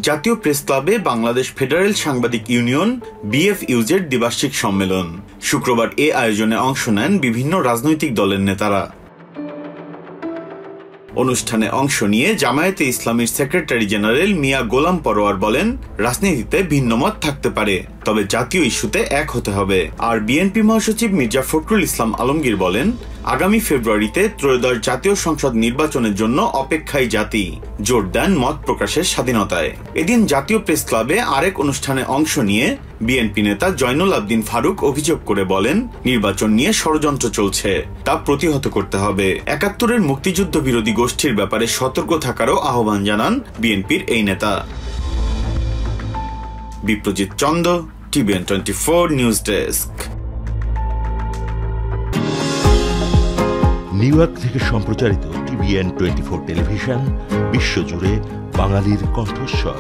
জাতীয় প্রেস ক্লাবে বাংলাদেশ ফেডারেল সাংবাদিক ইউনিয়ন বিএফইউজের দ্বিবার্ষিক সম্মেলন। শুক্রবার এ আয়োজনে অংশ নেন বিভিন্ন রাজনৈতিক দলের নেতারা। অনুষ্ঠানে অংশ নিয়ে জামায়াতে ইসলামীর সেক্রেটারি জেনারেল মিয়া গোলাম পরোয়ার বলেন, রাজনীতিতে ভিন্নমত থাকতে পারে, তবে জাতীয় ইস্যুতে এক হতে হবে। আর বিএনপি মহাসচিব মির্জা ফখরুল ইসলাম আলমগীর বলেন, আগামী ফেব্রুয়ারিতে ত্রয়োদশ জাতীয় সংসদ নির্বাচনের জন্য অপেক্ষায় জাতি। জোর দেন মত প্রকাশের স্বাধীনতায়। এদিন জাতীয় প্রেস ক্লাবে আরেক অনুষ্ঠানে অংশ নিয়ে বিএনপি নেতা জয়নুল আবদিন ফারুক অভিযোগ করে বলেন, নির্বাচন নিয়ে ষড়যন্ত্র চলছে, তা প্রতিহত করতে হবে। ৭১-এর মুক্তিযুদ্ধ বিরোধী গোষ্ঠীর ব্যাপারে সতর্ক থাকারও আহ্বান জানান বিএনপির এই নেতা। Biprajit Chanda, TVN 24 news desk. New York থেকে সম্প্রচারিত টিভিএন 24 টেলিভিশন বিশ্বজুড়ে বাঙালির কণ্ঠস্বর।